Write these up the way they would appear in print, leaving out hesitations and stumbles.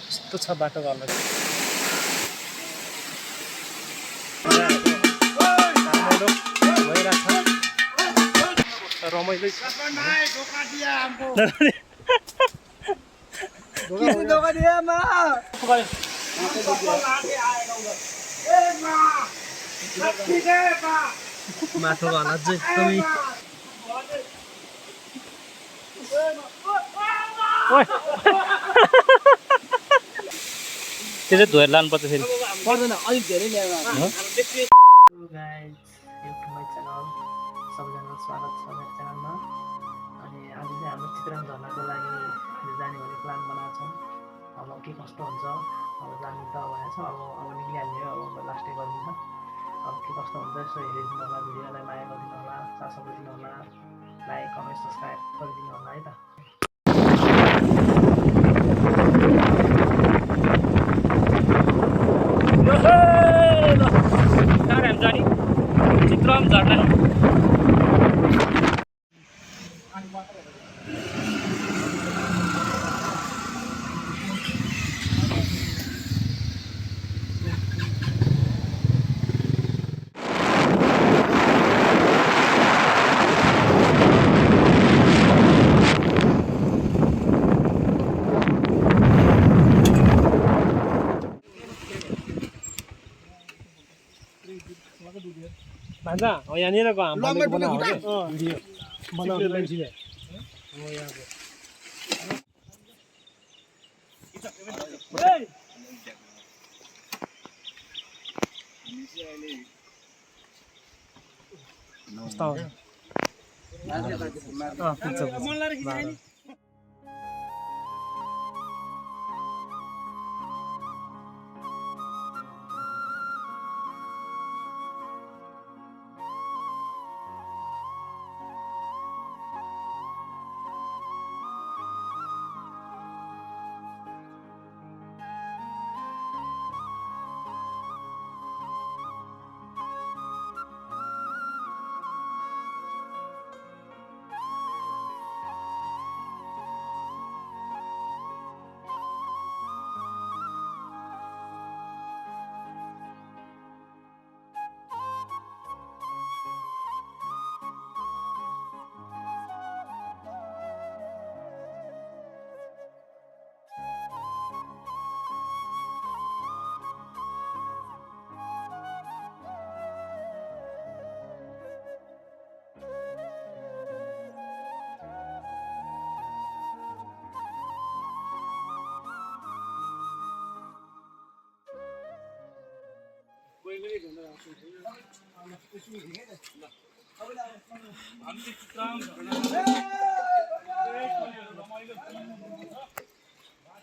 यस्तो छ बाटो गर्न रमाइलो माटो घना चाहिँ एकदमै त्यो चाहिँ धोएर लानुपर्छ फेरि पर्दैन अलिक धेरै ल्याएर गाइज युट्युब माई च्यानल सबैजनालाई स्वागत छ मेरो च्यानलमा अनि आज चाहिँ हाम्रो चित्राङ झर्नाको लागि जाने भन्ने प्लान बनाएको छौँ अब के कस्तो हुन्छ अब जानु त भनेको छ अब निक्लिहाल्ने हो अब लास्टै गरिदिन्छ अब के कस्तो हुन्छ यसो हेरिदिनु होला भिडियोलाई माया गरिदिनु होला साथ गरिदिनु होला लाइक कमेन्ट सब्सक्राइब गरिदिनु होला है त चित्रम झर्ना भान्जा हो यहाँनिरको हाम्रो बनाएको भिडियो बनाउने मान्छेले हो यहाँको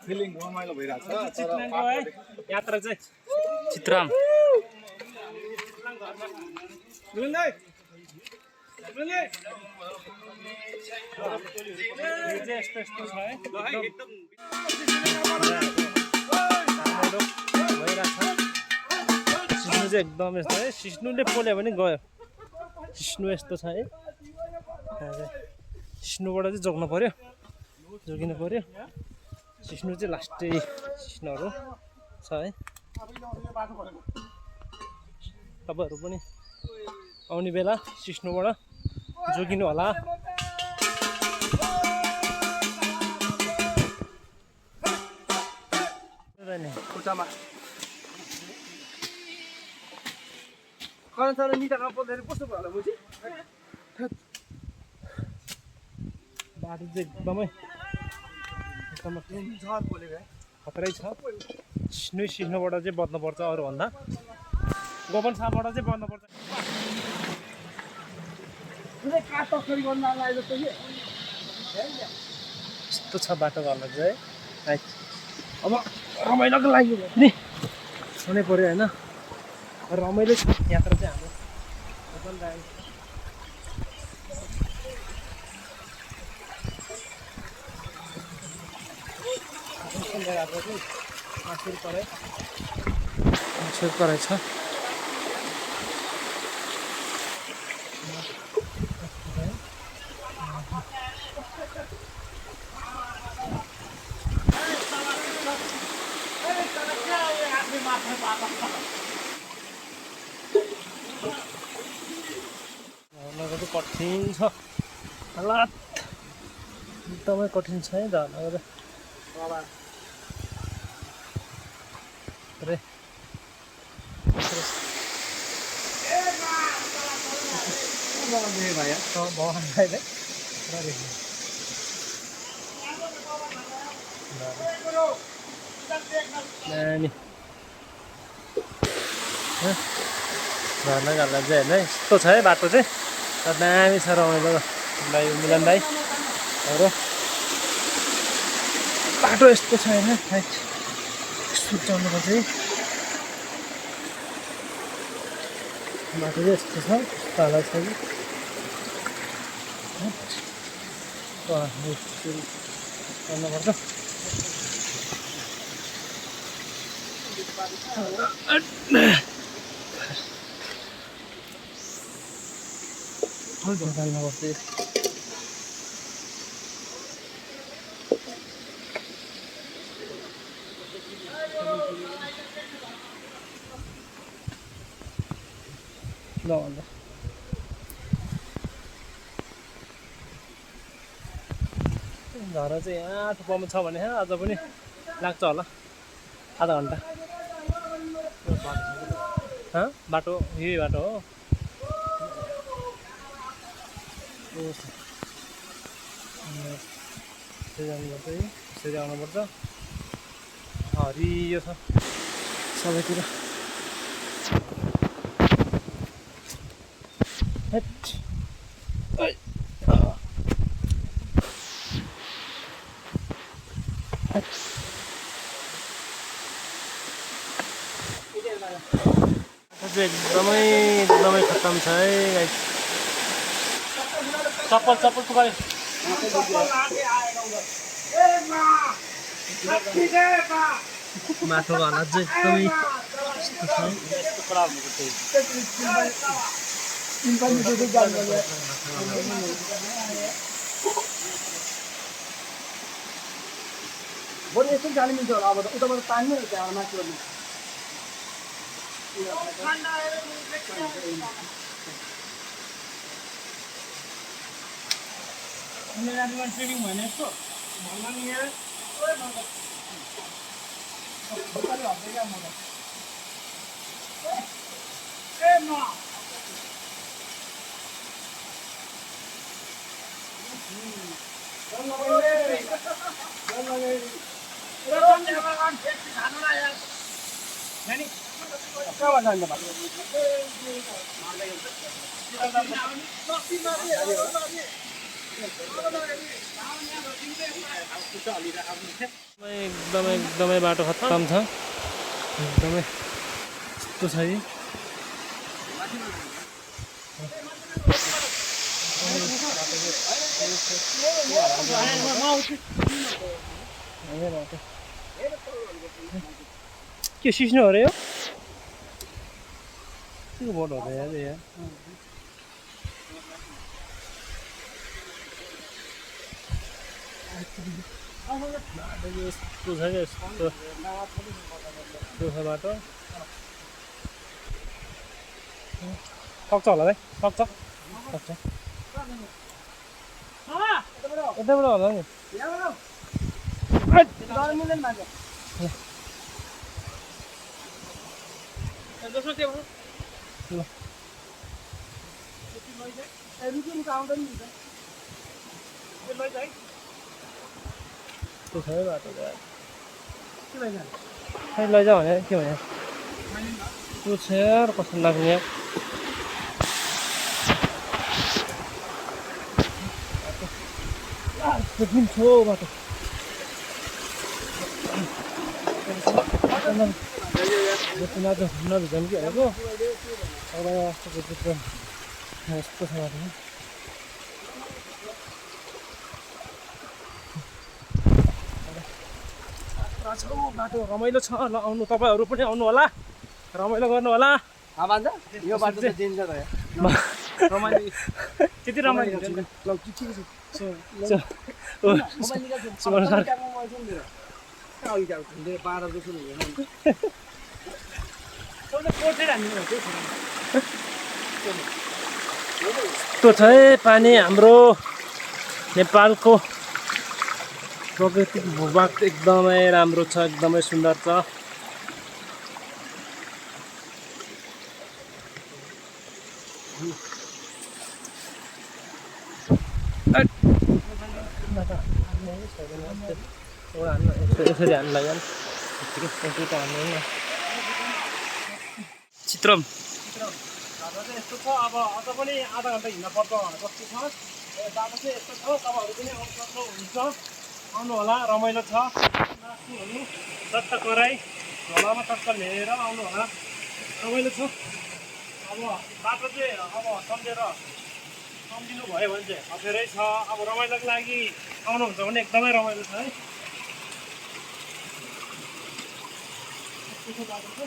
फिलिङ रमाइलो भइरहेछ यात्रा चाहिँ चित्राम एकदम यस्तो है सिस्नुले पोल्यो भने गयो सिस्नु यस्तो छ है सिस्नुबाट चाहिँ जोग्नु पर्यो जोगिनु पर्यो सिस्नु चाहिँ लास्टै सिस्नुहरू छ है तपाईँहरू पनि आउने बेला सिस्नुबाट जोगिनु होला खुट्टामा कन्सर निटामा पोल्दाखेरि कस्तो भयो होला मुसी बाटो चाहिँ एकदमै खतरै छ सिस्नुबाट चाहिँ बच्नुपर्छ अरूभन्दा गोबर साहबाट चाहिँ बच्नुपर्छ यस्तो छ बाटो गर्न चाहिँ है अब रमाइलोको लागि नि हुनै पऱ्यो होइन रमाइलो छ यात्रा चाहिँ हाम्रो मासुर परेछ कठिन छ हालत एकदमै कठिन छ है झर्नाको अरे नानी झर्ना घाल्दा चाहिँ हेर्नु है यस्तो छ है बाटो चाहिँ दामी छ रमाइलो भाइ मिलन भाइ र बाटो यस्तो छ होइन यस्तो चल्नुपर्छ है बाटो चाहिँ यस्तो छ तल छ कि चल्नुपर्छ झरा चाहिँ यहाँ थुप्रोमा छ भने अझ पनि लाग्छ होला आधा घन्टा बाटो यही बाटो हो जानुपर्छ है यसरी आउनुपर्छ हरियो छ सबैतिर एकदमै खत्तम छ है गाइस चप्पल पुगायो माटोको हालत चाहिँ एकदमै बरु यसो जानु मिल्छ होला अब उताबाट पानी त्यहाँ माथि गर्नु ट्रेनिङ भने यस्तो भन्दा नि यहाँ एकदमै बाटो खत्तम छ एकदमै यस्तो छ है के सिस्नु हो रे यो के बोट हो यार यस्तो छ क्या यस्तो छ बाटो सक्छ होला है सक्छ यताबाट होला नि त्यो छ है बाटो खै लैजा भने के भने त्यो छ यार कस्तो लाग्ने यार त्यो छ बाटो नभिजाउनु कि भनेको अब यस्तो छ बाटो बाटो रमाइलो छ ल आउनु तपाईँहरू पनि आउनु होला रमाइलो गर्नु होला यो बाटो चाहिँ दिन्छ त रमाइलो त्यति रमाइलो यस्तो छ है पानी हाम्रो नेपालको प्राकृतिक भूभाग एकदमै राम्रो छ, एकदमै सुन्दर छ। यसरी हान्नु लाग्यो चित्रम बाटो चाहिँ यस्तो छ, अब अझ पनि आधा घन्टा हिँड्न पर्छ जस्तो छ। बाटो चाहिँ यस्तो छ, तपाईँहरू पनि आउनु सक्नुहुन्छ, आउनु होला, रमाइलो छ। नाच्नुहरू टक्क कराई झोलामा टक्क लिएर आउनु होला, रमाइलो छ। अब बाटो चाहिँ अब सम्झेर सम्झिनु भयो भने चाहिँ अप्ठ्यारै छ। अब रमाइलोको लागि आउनुहुन्छ भने एकदमै रमाइलो छ है। बाटो छ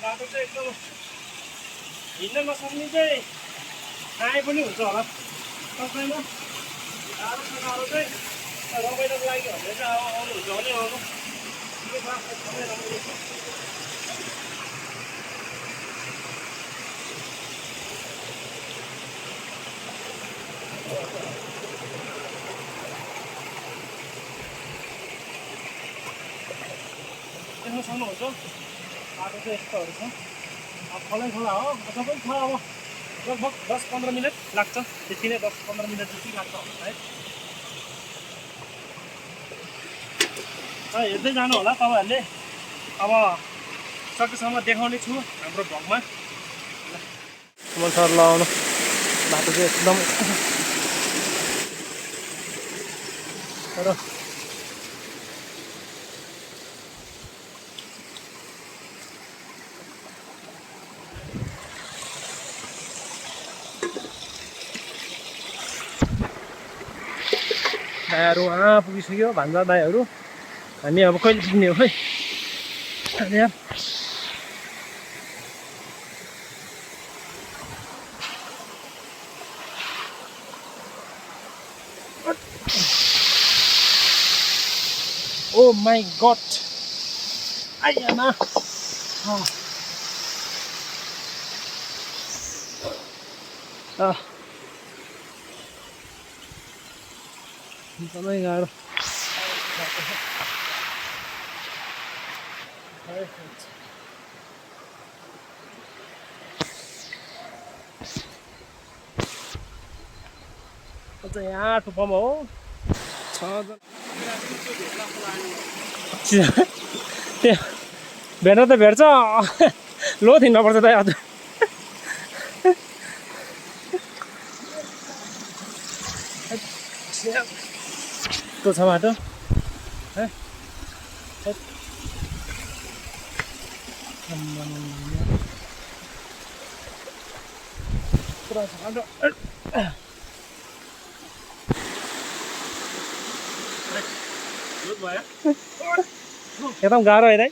बाटो चाहिँ एकदम हिँड्न नसक्ने चाहिँ आए पनि हुन्छ होला, सक्दैन। गाह्रो चाहिँ रमाइलोको लागि भनेर चाहिँ अब आउनुहुन्छ भने आउनु, के छ एकदमै रमाइलो छ। देख्न सक्नुहुन्छ बाटो चाहिँ यस्तोहरू छ। अब खोलै खोला हो, अझ पनि छ। अब लगभग 10-15 मिनट लाग्छ, त्यति नै 10-15 मिनट जति लाग्छ होला सायद। हेर्दै जानु होला तपाईँहरूले। अब सकेसम्म देखाउने छु हाम्रो भ्लगमा। सर लगाउनु बाटो चाहिँ एकदम तर दायाहरू वहाँ पुगिसक्यो, भान्जा दायाहरू। हामी अब कहिले पुग्ने हो खै यार। ओ माई गड, आइयामा एकदमै गाह्रो। अझ यहाँ टुप्पामा हो 6 जना। त्यहाँ भेट्न त भेट्छ, लो हिँड्नुपर्छ त आज। यस्तो छ बाटो पुरा छ बाटो। एकदम गाह्रो होइन है।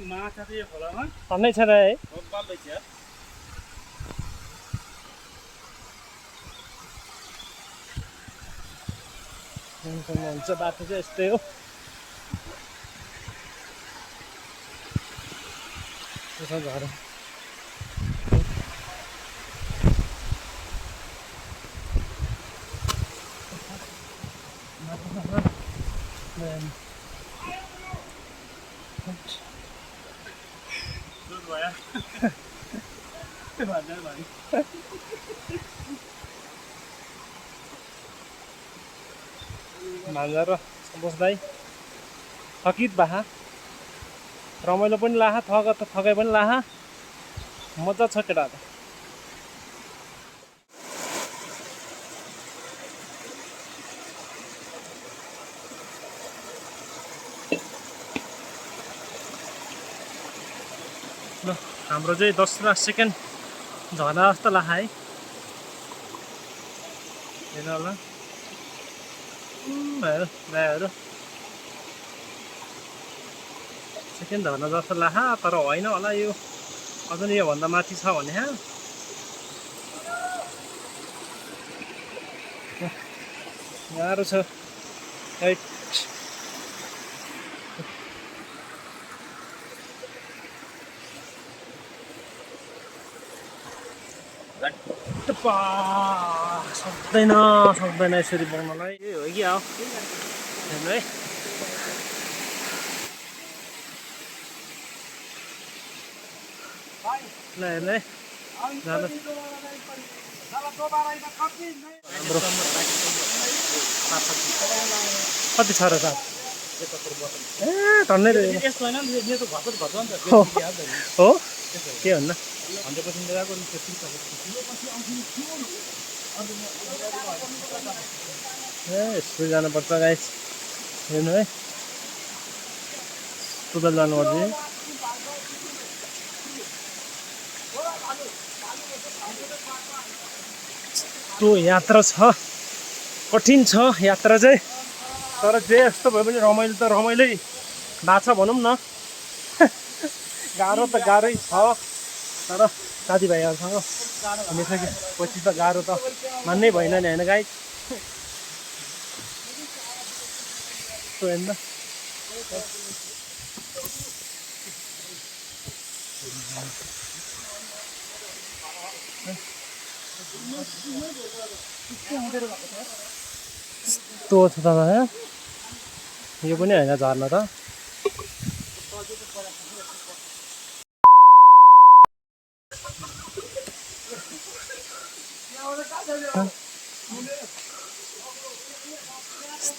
माछा चाहिँ खोलामा छन्नै छ र है। हुन्छ बाटो चाहिँ यस्तै हो। घर भान्जा र सन्तोष दाई थकित बाहा, रमाइलो पनि लाहा, थकाइ पनि लाहा, मजा छ केटाहरू। ल हाम्रो चाहिँ 10 सेकेन्ड झर्ना जस्तो लाग्छ है। हेर्नु होला दायाहरू सेकेन्ड झर्ना जस्तो लाग्छ तर होइन होला यो अझ नि योभन्दा माथि छ भने गाह्रो छ राइट सक्दैन यसरी बग्नलाई यही हो कि अब हेर्नु है ल हेर्नु है कति छ र त ए टन्नै हो के भन्नु ए यस्तो जानुपर्छ गाइस हेर्नु है सुदल जानुपर्छ यस्तो यात्रा छ कठिन छ यात्रा चाहिँ तर जे यस्तो भए पनि रमाइलो त रमाइलै भएको छ भनौँ न गाह्रो त गाह्रै छ तर साथीभाइहरूसँग हिँडिसकेपछि त गाह्रो त मान्नै भएन नि होइन गाई हेर्नु यस्तो छ त यो पनि होइन झर्ना त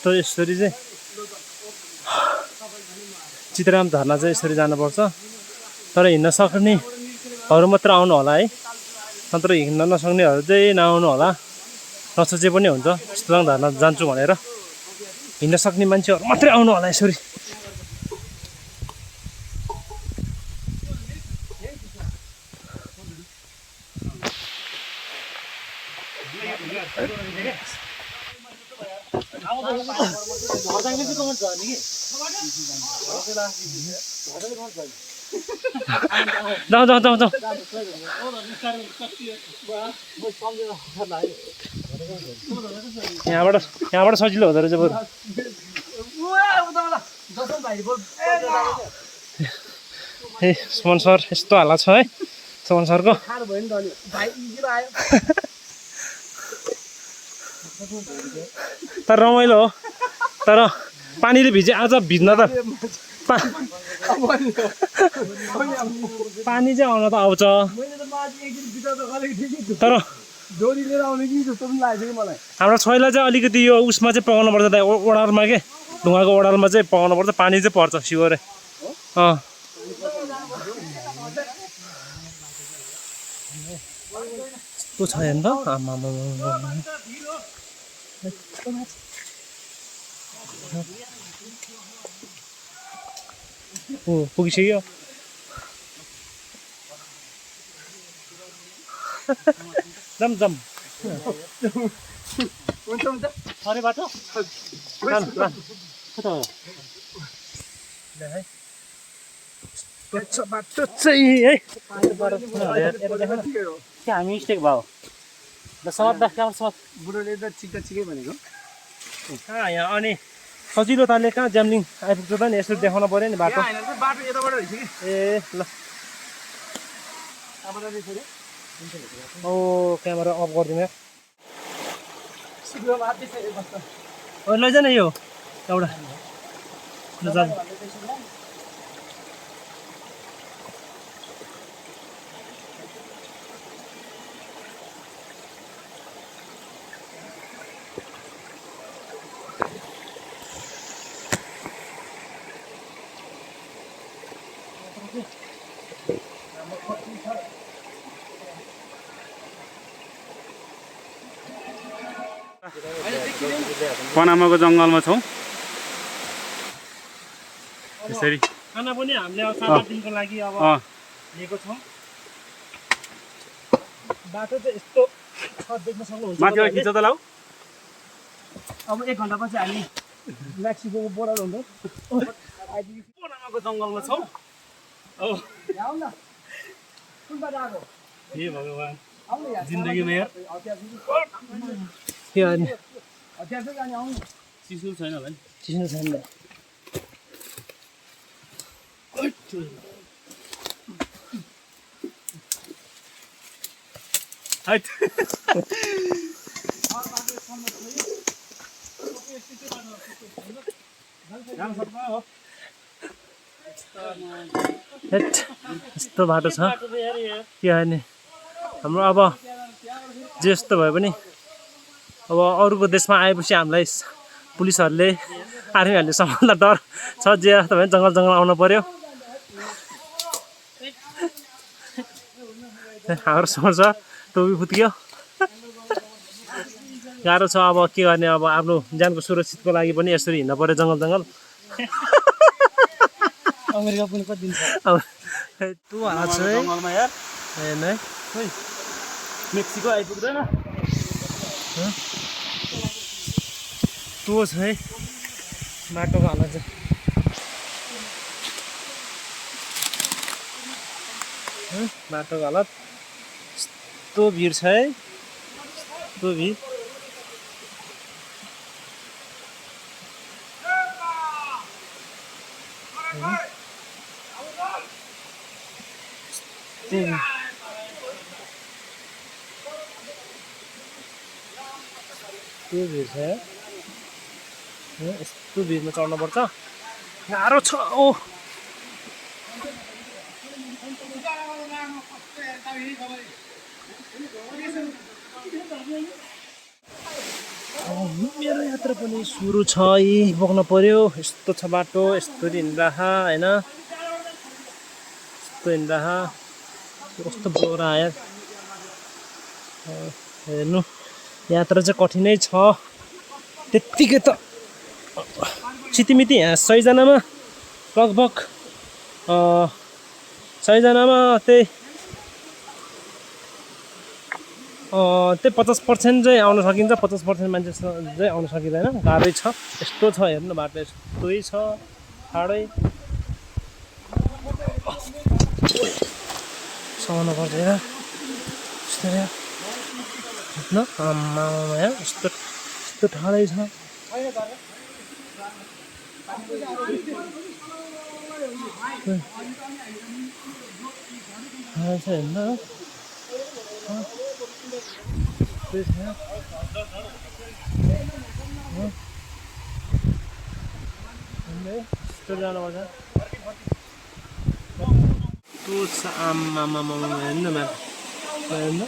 यसरी चाहिँ चित्राम झर्ना चाहिँ यसरी जानुपर्छ तर हिँड्न सक्नेहरू मात्र आउनु होला है नत्र हिँड्न नसक्नेहरू चाहिँ नआउनु होला नसोचे पनि हुन्छ चित्राम झर्ना जान्छु भनेर हिँड्न सक्ने मान्छेहरू मात्रै आउनु होला यसरी जाऊ जाऊ जाऊ जाऊ यहाँबाट सजिलो हुँदो रहेछ बरु ए सुमन सर यस्तो हाल्ला छ है सुमन सरको तर रमाइलो हो तर पानीले भिजे आज भिज्न त पानी चाहिँ आउन त आउँछ तर हाम्रो छोइला चाहिँ अलिकति यो उसमा चाहिँ पकाउनु पर्छ ओडारमा के ढुङ्गाको ओडारमा चाहिँ पकाउनु पर्छ पानी चाहिँ पर्छ सिवरे कस्तो छ हेर्नु त आमा ओ पुगिसक्यो जम जम सरी बाटो बाटो चाहिँ है हामी मिस्टेक भयो बुढोले त छिक्कै भनेको यहाँ अनि सजिलो तालले कहाँ ज्याम्लिङ आइपुग्छ त नि यसो देखाउनु पऱ्यो नि बाटो ए ल ओ क्यामेरा अफ गरिदिनु लैजा न यो एउटा पनामाको जङ्गलमा छौँ यसरी खाना पनि हामीले अब 7-8 दिनको लागि अब लिएको छौँ बाटो चाहिँ यस्तो देख्न सक्नुहुन्छ माथिबाट खिच्छ त लाउ अब 1 घन्टापछि हामी म्याक्सिको बोर्डर हुन्छ कहाँको जङ्गलमा छौ औ हे भगवान जिन्दगीमा यार के गर्ने चिसो छैन होला नि चिस्नु छैन हैट जान सक्छ हो हेट यस्तो बाटो छ के गर्ने हाम्रो अब जे जस्तो भए पनि अब अरूको देशमा आएपछि हामीलाई पुलिसहरूले आर्मीहरूले सम्हाल्दा डर छ जे जस्तो भयो जङ्गल जङ्गल आउनु पर्यो हाम्रो सोच टोपी फुत्कियो गाह्रो छ अब के गर्ने अब आफ्नो ज्यानको सुरक्षितको लागि पनि यसरी हिँड्नु पर्यो जङ्गल जङ्गल अमेरिका पनि कति दिन छ तँ हात छ है जङ्गलमा यार हेर्नु है खोइ मेक्सिको आइपुग्दैन तँ छ है बाटोको हालत चाहिँ बाटोको हालत यस्तो भिड छ है यस्तो भिड यस्तो भिड छ यस्तो भिडमा चढ्नुपर्छ गाह्रो छ ओ मेरो यात्रा पनि सुरु छ यी बोक्न पर्यो यस्तो छ बाटो यस्तो हिँड्दा होइन यस्तो हिँड्दा कस्तो बोरा यार हेर्नु यात्रा चाहिँ कठिनै छ त्यत्तिकै त छितिमिति यहाँ 100 जनामा लगभग 100 जनामा त्यही 50% चाहिँ आउन सकिन्छ 50% मान्छे चाहिँ आउन सकिँदैन गाह्रै छ यस्तो छ हेर्नु बाटो यस्तै छ ठाडै समाउनु पर्छ यार यस्तो यार न आम्मा यार यस्तो ठाडै छ हेर्नु यस्तो जानुपर्छ त्यो छ आम्मा हेर्नु म्याम हेर्नु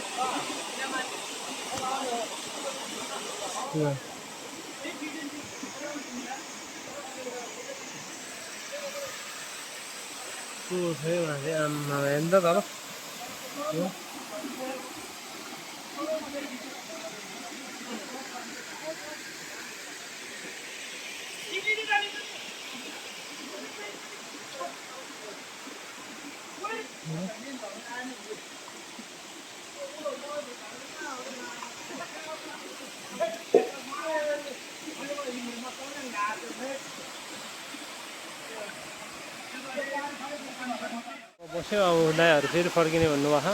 आम्मा हेर्नु त अब बस्यो अब दाइहरू फेरि फर्किने भन्नुभएको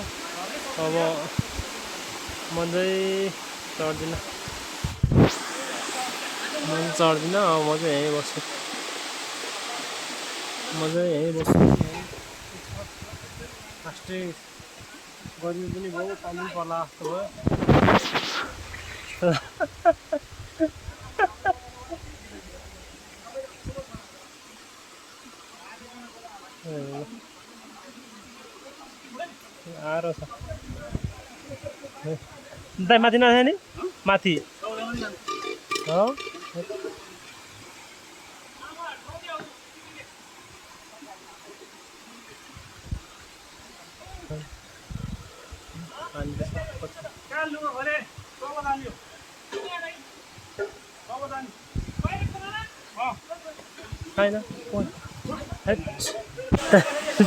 अब म चाहिँ चढ्दिनँ अब म चाहिँ यहीँ बस्छु फास्टै गर्मी पनि भयो पानी पर्ला जस्तो भयो गाह्रो छ दाइ माथि नजाने नि माथि छैन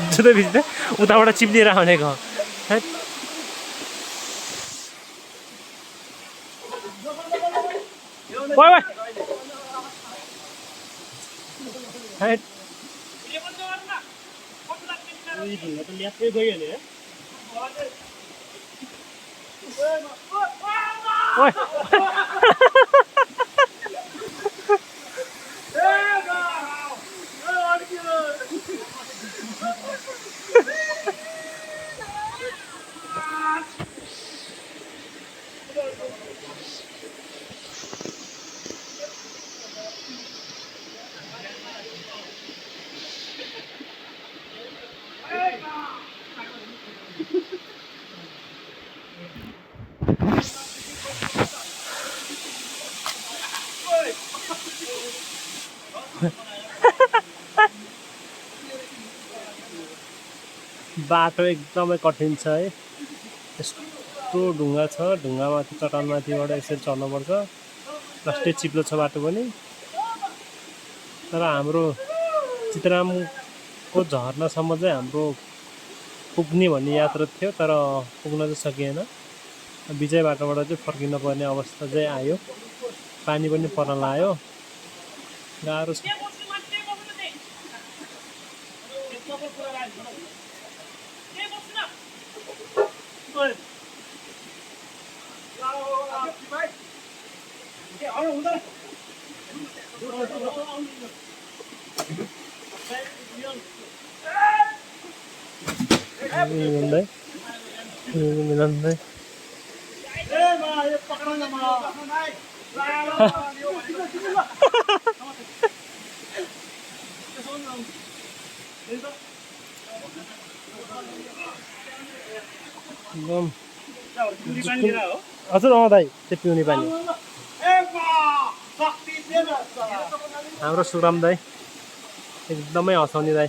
जुत्ता भिज्दै उताबाट चिप्लिएर आउनेको उही ढुङ्गा त ल्याप्पै गइहाल्यो है ओइ बाटो एकदमै कठिन छ है यस्तो ढुङ्गा छ ढुङ्गामाथि चट्टानमाथिबाट यसरी चढ्नुपर्छ लास्टै चिप्लो छ बाटो पनि तर हाम्रो चितरामको झरनासम्म चाहिँ हाम्रो पुग्ने भन्ने यात्रा थियो तर पुग्न चाहिँ सकिएन बिजय बाटोबाट चाहिँ फर्किन पर्ने अवस्था चाहिँ आयो पानी पनि पर्न लाग्यो गाह्रो छ मिलन्दै हजुर दाइ त्यो पिउने पानी हाम्रो सुराम दाइ एकदमै हँसाउने दाइ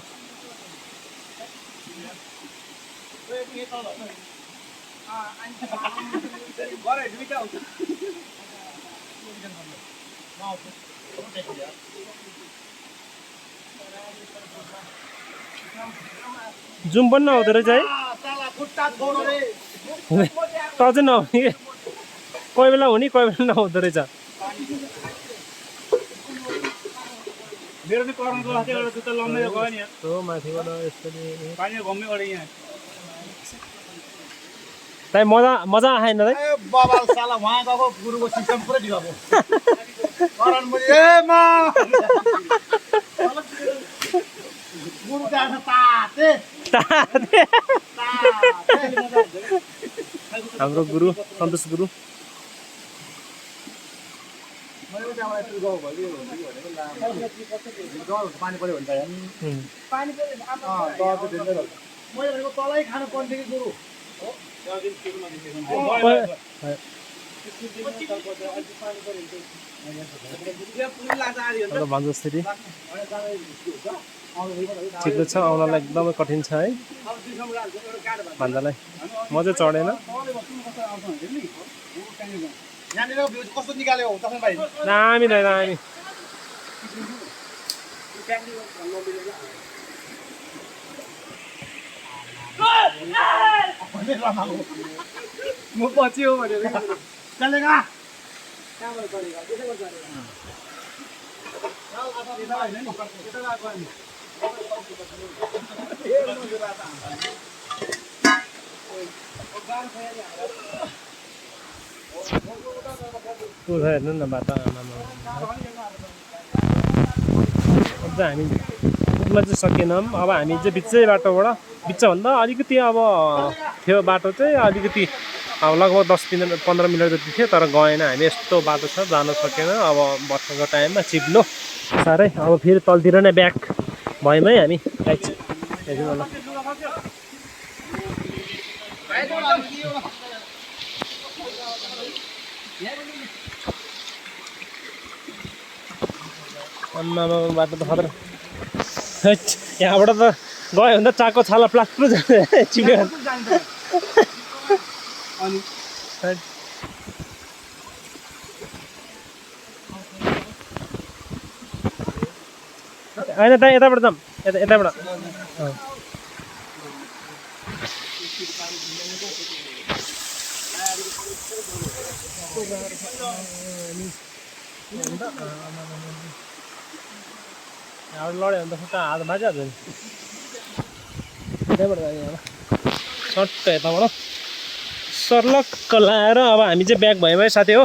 जुम पनि नहुँदो रहेछ है त चाहिँ नहुने कोही बेला हुने कोही बेला नहुँदो रहेछ मेरो चाहिँ करनको लाग्थ्यो एउटा जुत्ता लम्बै गयो नि हो माथिबाट यसरी पानी घम्मै गऱ्यो यहाँ दाइ मजा आएन दाइ बाबाल साला वहाँ गएको गुरुको सिस्टम पुरै ढिलो भयो करण मुनि ए मा गुरु जान्छ ताते हाम्रो गुरु सन्तोष गुरु पानी पर्यो भने त पानी मैले तलै खानु पर्ने कि गुरु भन्जसरी ठिकै छ आउनलाई एकदमै कठिन छ है भन्दालाई म चाहिँ चढेन कस्तो निकाल्यो भाइ दामी दाइ दामी म पछि हो भनेर चलेगा हेर्नु न बाटो अझ हामी पुग्न चाहिँ सकेनौँ अब हामी चाहिँ बिचै बाटोबाट बिचभन्दा अलिकति अब थियो बाटो चाहिँ अलिकति अब लगभग 10-15 मिनट जति थियो तर गएन हामी यस्तो बाटो छ जान सकेन अब वर्षाको टाइममा चिप्लो साह्रै अब फेरि तलतिर नै ब्याक भयौँ है हामी हेर्नु होला आम्मामा बाटो त खतरा यहाँबाट त गयो भने त चाको छाला प्लास्टर चिप्यो होइन त यताबाट जाऊँ यताबाट यहाँबाट लड्यो भने त खुट्टा हात भाँचिहाल्छ नि यतैबाट जाने अब सट्ट यताबाट सर्लक्क लाएर अब हामी चाहिँ ब्याक भयो साथी हो।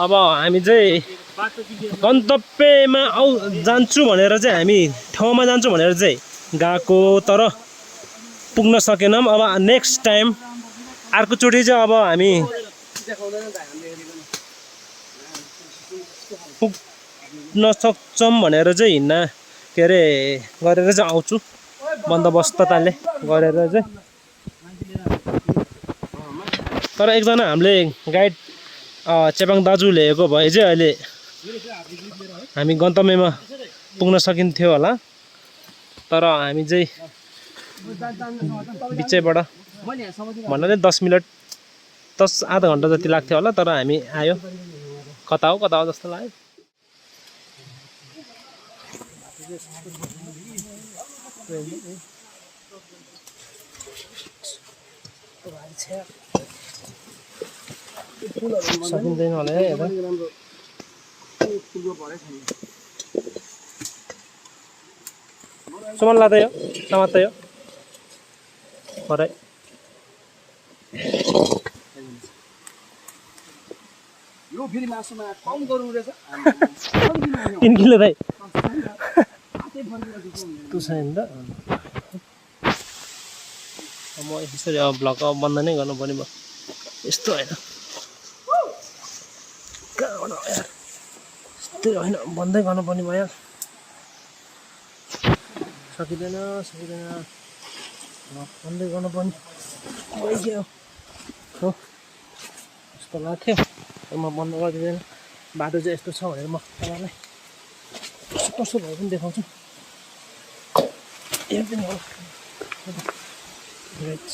अब हामी चाहिँ गन्तव्यमा जान्छु भनेर चाहिँ हामी ठाउँमा जान्छु भनेर चाहिँ गएको तर पुग्न सकेनौँ। अब नेक्स्ट टाइम अर्कोचोटि चाहिँ अब हामी पुग्न सक्छौँ भनेर चाहिँ हिँड्न के अरे गरेर चाहिँ आउँछु बन्दोबस्तताले गरेर चाहिँ। तर एकजना हामीले गाइड चेपाङ दाजु ल्याएको भए चाहिँ अहिले हामी गन्तव्यमा पुग्न सकिन्थ्यो होला। तर हामी चाहिँ बिचैबाट भन्नाले 10 मिनट 10 आधा घन्टा जति लाग्थ्यो होला। तर हामी आयो कता हो जस्तो लाग्यो। सकिँदैन होला है यता सामान लाँदै हो समात्दै हो खरै 3 किलो दाइ यस्तो छैन त। म यसरी अब भ्लग अब बन्द नै गर्नुपर्ने भयो यस्तो होइन कहाँबाट यार यस्तै होइन बन्दै गर्नुपर्ने भयो यार। सकिँदैन बन्दै गर्नुपर्ने भइगयो हो यस्तो लाग्थ्यो। म बन्द गरिदिँदैन बाटो चाहिँ यस्तो छ भनेर म तपाईँलाई कस्तो भयो पनि देखाउँछु। एकदम हो ग्रेट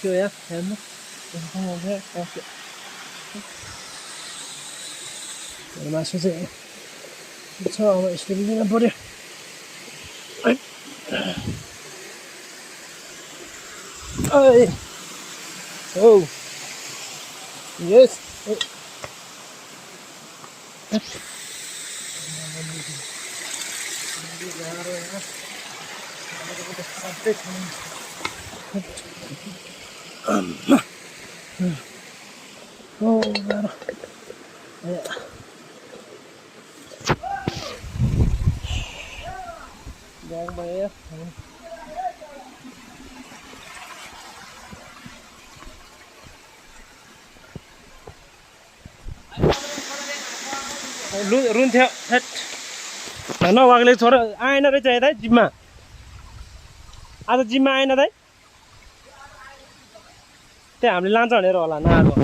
त्यो यहाँ हेर्नु मासु चाहिँ छ अब यस्तो लिनु पऱ्यो। Oh yes oh yeah jangan bayar रुन्थ्यो हेट नवागले छोरा आएन रहेछ यता जिममा आज जिममा आएन दाइ त्यहाँ हामीले लान्छ भनेर होला नआएको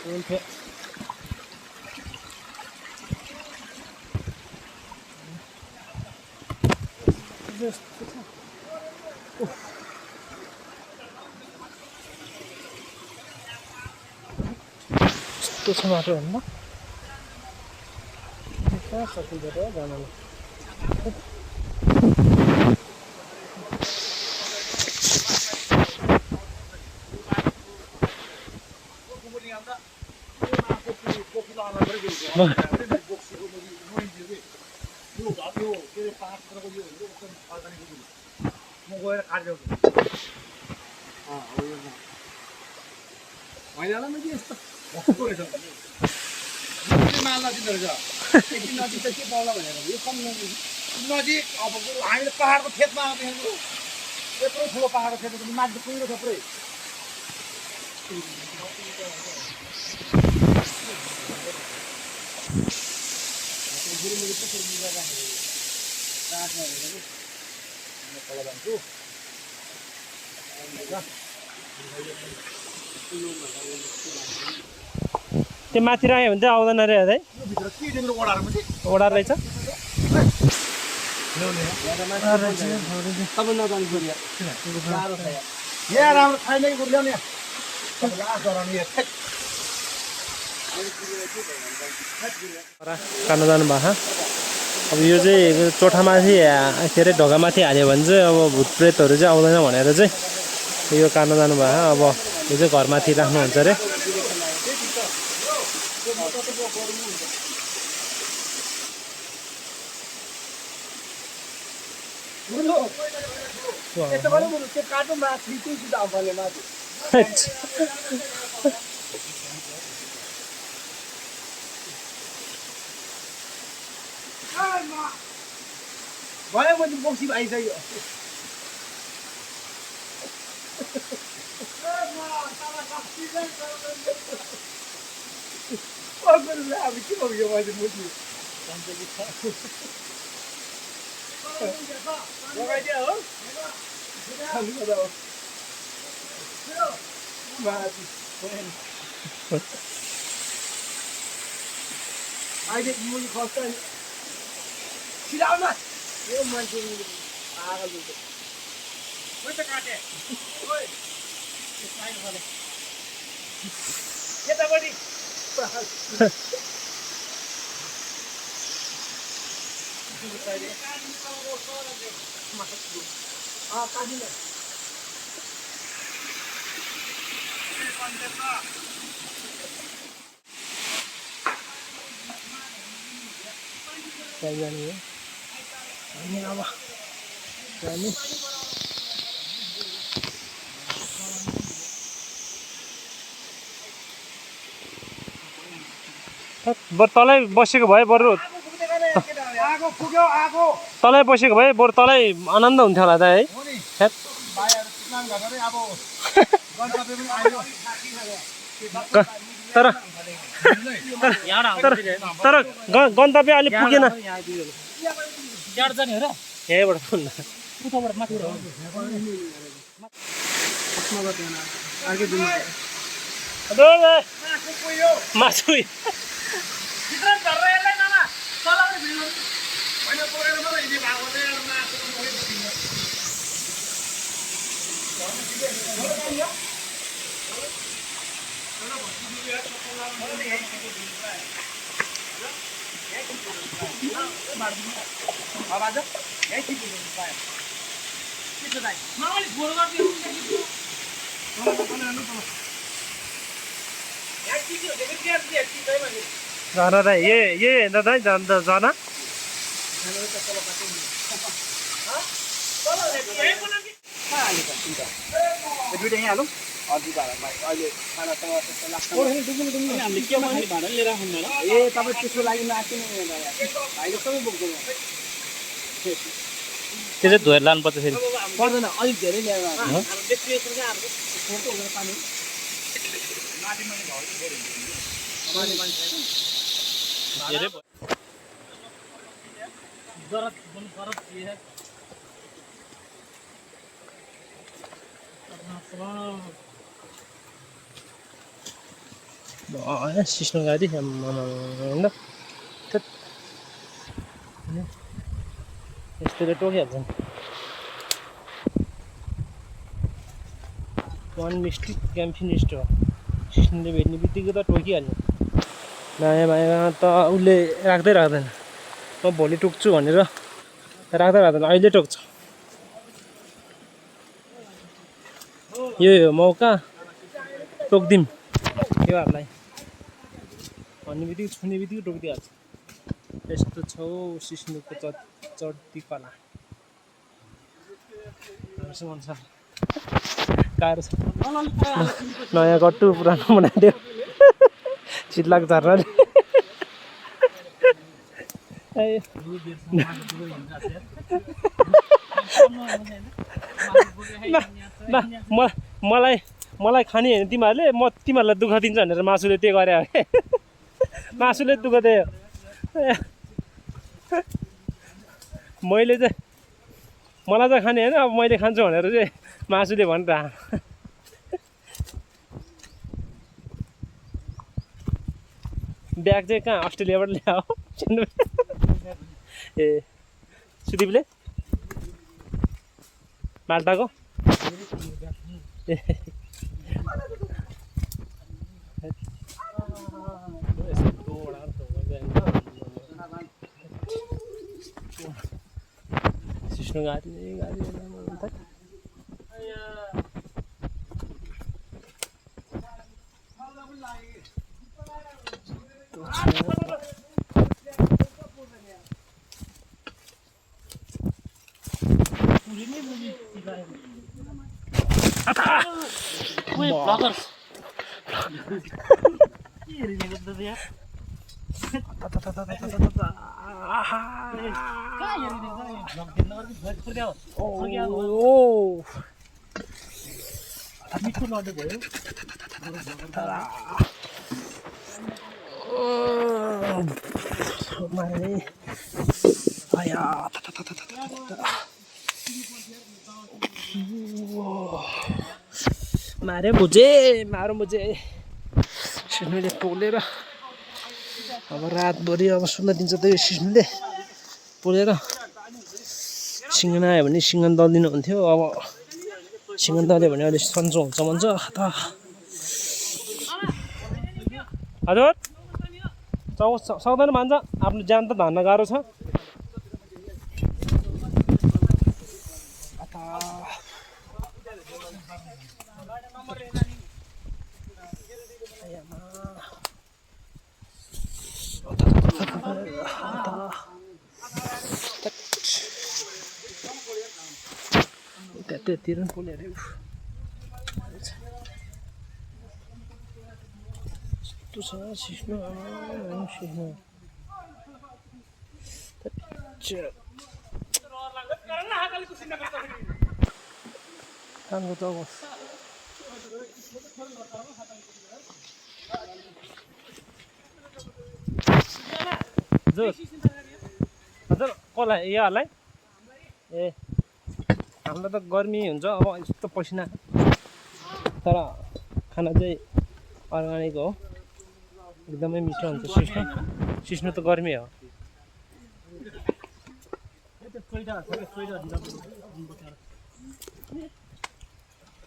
रुन्थ्यो। यस्तो छ माटो हेर्नु कहाँ सकिन्छ त जानु नजिक अब हामीले पहाडको खेतमा आउँथ्यौँ यत्रो ठुलो पहाडको खेतमा माथि कुहिरो थुप्रै त्यो माथि राख्यो भने चाहिँ आउँदैन रे है ओडा रहेछ यहाँ राम्रो छैन कि ल्याउने काट्न जानु भएको अब यो चाहिँ चोठामाथि के अरे ढोकामाथि हाल्यो भने चाहिँ अब भूत प्रेतहरू चाहिँ आउँदैन भनेर चाहिँ यो काट्न जानु भयो अब यो चाहिँ घरमाथि राख्नुहुन्छ अरे। भयो म बक्सी आइसक्यो अब के भयो मैले बुझ्नु लगाइदियो हो अहिले मुली खस्छ छिराउन यो मान्छे पागल हुन्छ मैले काटे ओइ साइन भने केटापट्टि काटिन जाने हो अनि अब जाने तलै बसेको भए बरु आगो पुग्यो आगो तलै बसेको भए बरु तलै आनन्द हुन्थ्यो होला त है। हो नि भाइहरु स्नान गरेर अब गन्तव्य पनि आयो तर तर गन्तव्य अलि पुगेन यहीँबाट मासु जाना था ये दादा जाना दुईटा यहाँ हालौँ हजुर अहिले खानासँग हामीले के माने भाडा लिएर आउनु होला ए तपाईँ त्यसको लागि नआएको भाइले सबै बोक्छ त्यो चाहिँ धोएर लानुपर्छ फेरि पर्दैन अलिक धेरै ल्याएर पानी धेरै सिस्नो गाडी यस्तोले टोकिहाल्छन् वान मिस्टेक गेम फिनिस्ड हो सिस्नोले भेट्ने बित्तिकै त टोकिहाल्ने नयाँ माया त उसले राख्दैन म भोलि टोक्छु भनेर राख्दैन अहिले टोक्छ यो मौका टोक्दिउँ केवाहरूलाई भन्ने बित्तिकै छुने बित्तिकै टोकिदिइहाल्छ यस्तो छ सिस्नुको चढ्ती कला अनुसार गाह्रो छ नयाँ गट्टु पुरानो बनाइदियो चितलाक झर्नाले मलाई खाने होइन तिमीहरूले म तिमीहरूलाई दुःख दिन्छु भनेर मासुले त्यो गरे हो कि मासुले दुःख दियो मैले चाहिँ मलाई चाहिँ खाने होइन अब मैले खान्छु भनेर चाहिँ मासुले भन्छ ब्याग चाहिँ कहाँ अस्ट्रेलियाबाट ल्याऊ ए सुदीपले माल्टाको ए सिस्नो गाडी मारे मुझे मारो मुझे सिस्नुले पोलेर अब रातभरि अब सुन्न दिन्छ त यो सिस्नुले पोलेर सिँगन आयो भने सिँगन दलिदिनु हुन्थ्यो अब सिँगन दल्यो भने अहिले सन्चो हुन्छ भन्छ त हजुर सक्दैन भन्छ आफ्नो ज्यान त धन्न गाह्रो छ त्यतिर पोलेर यस्तो छ सिस्नु सिस्नु राम्रो त हजुर कसलाई यहाँहरूलाई ए हामीलाई त गर्मी हुन्छ अब यस्तो पसिना तर खाना चाहिँ अर्ग्यानिक हो एकदमै मिठो हुन्छ सिस्नु सिस्नु त गर्मी हो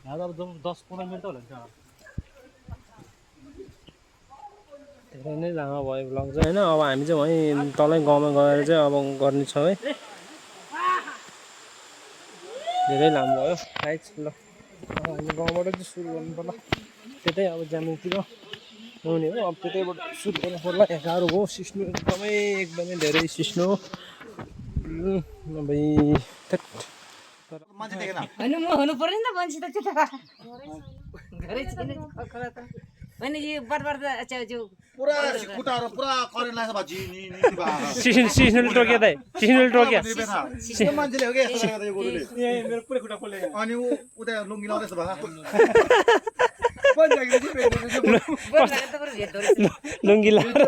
अब 10-15 मिनट होला नि धेरै नै लामो भयो भ्लग चाहिँ होइन अब हामी चाहिँ वहीँ तलै गाउँमा गएर चाहिँ अब गर्ने छौँ है धेरै लामो भयो गाइस ल अब हामी गाउँबाट चाहिँ सुरु गर्नु पर्ला त्यतै अब जानुतिर आउने हो अब त्यतैबाट सुरु गर्नु पर्ला यहाँ गाह्रो भयो सिस्नु एकदमै धेरै सिस्नु भाइ मान्छे देखेन होइन म हुनु पर्यो नि त मान्छे त त्यो त घरै छैन खखरा त होइन यो बडबड जो पुरा खुट्टाहरु पुरा करेन्ट लाग्छ भाजी सिस्नुले टोक्यो दाइ सिस्नुले टोक्यो त्यो मान्छेले हो के यस्तो गर्दा यो गोरुले ए मेरो पुरै खुट्टा पोले अनि उ उता लुङ्गी लाउँदैछ भा लुङ्गी लाएर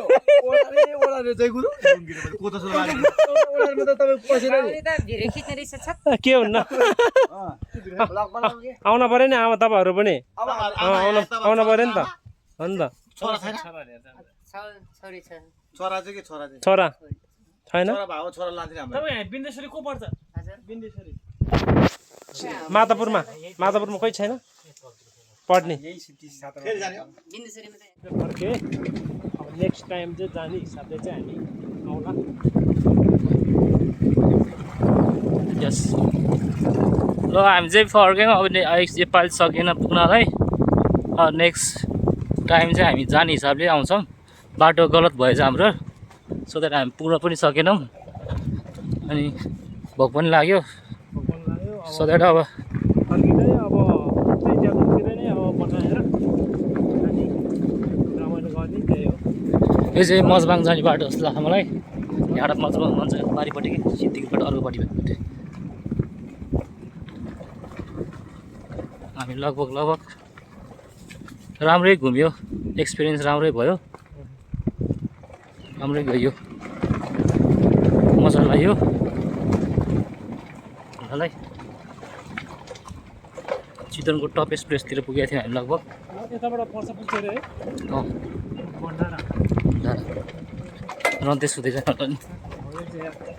ओडाले चाहिँ गुरु लुङ्गी कोता जस्तो लाग्यो ओडाले त तपाईँ पसेर भिडियो खिच्ने रहेछ छ के हुन्न आउन पर्यो नि अब तपाईँहरू पनि आउन पर्यो नि त हो नि त छोरा छैन छोरी छ छोरा चाहिँ के छोरा चाहिँ छोरा छैन छोरा भाउ छोरा लान्छ हाम्रो तपाईँ बिन्देश्वरी को पर्छ हजुर बिन्देश्वरी मातापुरमा कोही छैन पढ्ने फेरि जाने हो बिन्दुसरीमा चाहिँ फर्के अब नेक्स्ट टाइम चाहिँ जाने हिसाबले चाहिँ हामी आउला यस ल हामी चाहिँ फर्क्यौँ अब योपालि सकेन पुग्नलाई नेक्स्ट टाइम चाहिँ हामी जाने हिसाबले आउँछौँ बाटो गलत भएछ हाम्रो सो द्याट हामी पुग्न पनि सकेनौँ अनि भोक पनि लाग्यो सो द्याट अब फर्किँदै अब त्यही ज्यादातिर नै अब बसाएर अनि रमाइलो गर्ने त्यही हो यो चाहिँ मजबाङ जाने बाटो जस्तो लाग्छ मलाई यहाँबाट मजबाङ भन्छ बारीपट्टि कि सिद्धिकीबाट अर्कोपट्टि हामी लगभग राम्रै घुम्यो एक्सपिरियन्स राम्रै भयो राम्रै गयो मजा लाग्यो हामीलाई चितवनको टप एक्सप्रेसतिर पुगेको थियौँ हामी लगभग यताबाट पर्छ पुग्छ रे है रन्ते सुत्दै जानु हो यो चाहिँ